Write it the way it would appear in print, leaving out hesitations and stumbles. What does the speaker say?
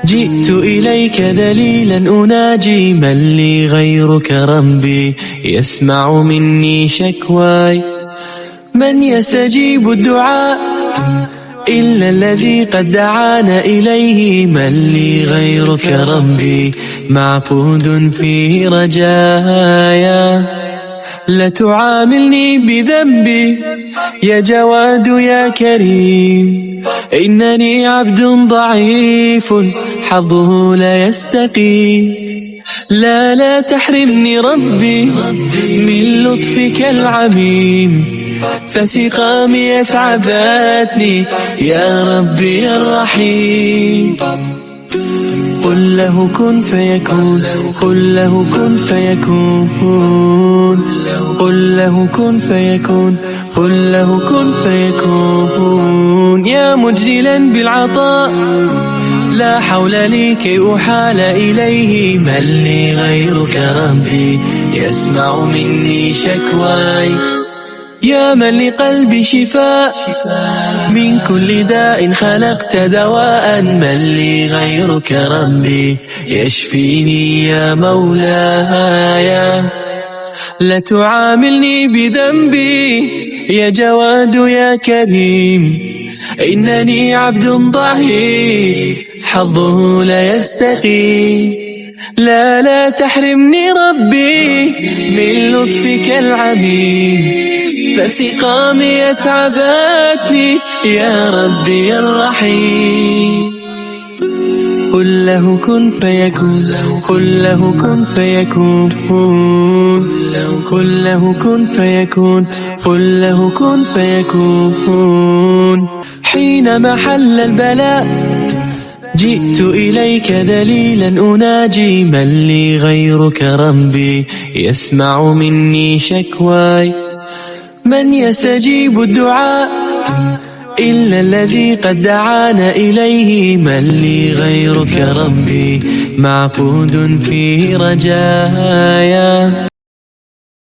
جئت إليك دليلا أناجي من لي غيرك ربي يسمع مني شكواي. من يستجيب الدعاء إلا الذي قد دعانا إليه. من لي غيرك ربي معقود فيه رجايا. لا تعاملني بذنبي يا جواد يا كريم، إنني عبد ضعيف حظه لا يستقيم. لا تحرمني ربي من لطفك العميم، فسقامي أتعبتني يا ربي الرحيم. قل له كن فيكون، قل له كن فيكون، قل له كن فيكون، قل له كن فيكون. يا مجزلا بالعطاء لا حول لي كي أحال إليه. من لي غيرك ربي يسمع مني شكواي. يا من لقلبي شفاء من كل داء خلقت دواء. من لي غيرك ربي يشفيني يا مولاي. لا تعاملني بذنبي يا جواد يا كريم، إنني عبد ضعيف حظه لا يستقيم. لا تحرمني ربي من لطفك العميم، فسقامي أتعبتني يا ربي الرحيم. قل له كن فيكون، قل له كن فيكون، قل له كن فيكون، قل له كن فيكون. حينما حل البلاء جئت إليك دليلا أناجي من لي غيرك ربي يسمع مني شكواي. من يستجيب الدعاء إلا الذي قد دعانا إليه. من لي غيرك ربي معقود فيه رجايا.